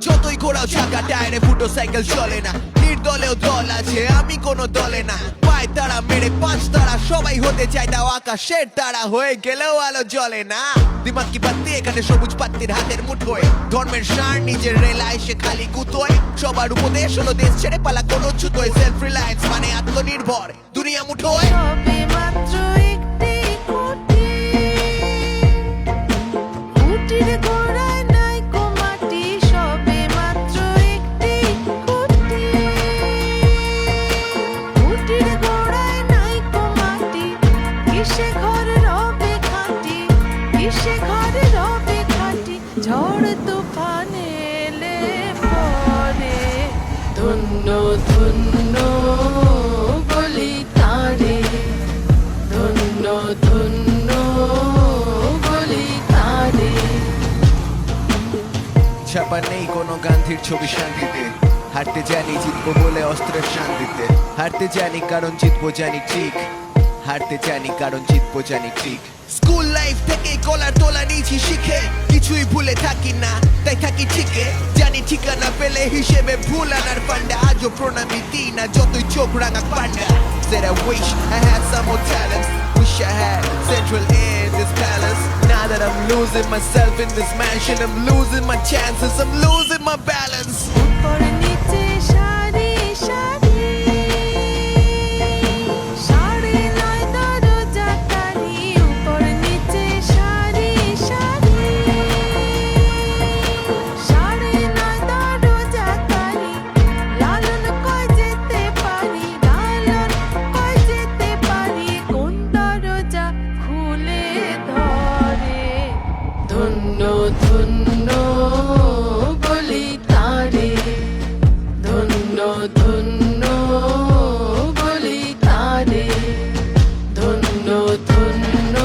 যতই ঘোরাও চাকা টায়ারে ফুটো সাইকেল চলে না নির্দলেও দল আছে আমি কোনো দলে না পায় তারা মেরে পাঁচ তারা সবাই হতে চায় তাও আকাশের তারা হয়ে গেলেও আলো জ্বলে না দিমাগ কি পাত্তি এখানে সবুজ পাত্তির হাতের মুঠোয় ধর্মের সার নিজের রেলায় সে খালি গুতোয় সবার উপদেশ হলো দেশ ছেড়ে পালা কোনো ছুতোয় সেলফ রিলায়েন্স মানে আত্মনির্ভর দুনিয়া মুঠোয় সবে মাত্র একটি খুঁটি খুঁটির গোড়ায় নাই মাটি সবে মাত্র একটি খুঁটি খুঁটির গোড়ায় নাই মাটি কিসে ঘর রবে খাঁটি কিসে ঘর রবে খাঁটি ঝড় তুফান এলে পরে ধন্য ধন্য বলি তারে ধন্য ধন্য বলি তারে ছাপা নেই কোনো গান্ধীর ছবি শান্তিতে হাঁটতে জানি জিতবো বলে অস্ত্রের শান্তিতে হাঁটতে জানি কারণ জিতবো জানি ঠিক হারতে জানি কারণ জিতবো জানি ঠিক স্কুল লাইফ থেকে কলার তোলা নিয়েছি শিখে কিছুই ভুলে থাকি না তাই থাকি ঠিকে জানি ঠিকানা পেলে হিসেবে ভুল আনার পান্ডা আজও প্রণামী দিই না যতই চোখ রাঙা পান্ডা Said I wish I had some more talents Wish I had central in this palace Now that I'm losing myself in this mansion I'm losing my chances, I'm losing my balance উপর নিচে সারি সারি সারি নয় দরজা তারি উপর নিচে সারি সারি সারি নয় দরজা তারি লালন কয় যেতে পারি লালন কয় যেতে পারি কোন দরজা খুলে ধরে ধন্য ধন্য বলি তারে ধন্য ধন্য বলি তারে ধন্য ধন্য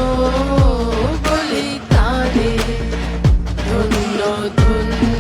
বলি তারে ধন্য ধন্য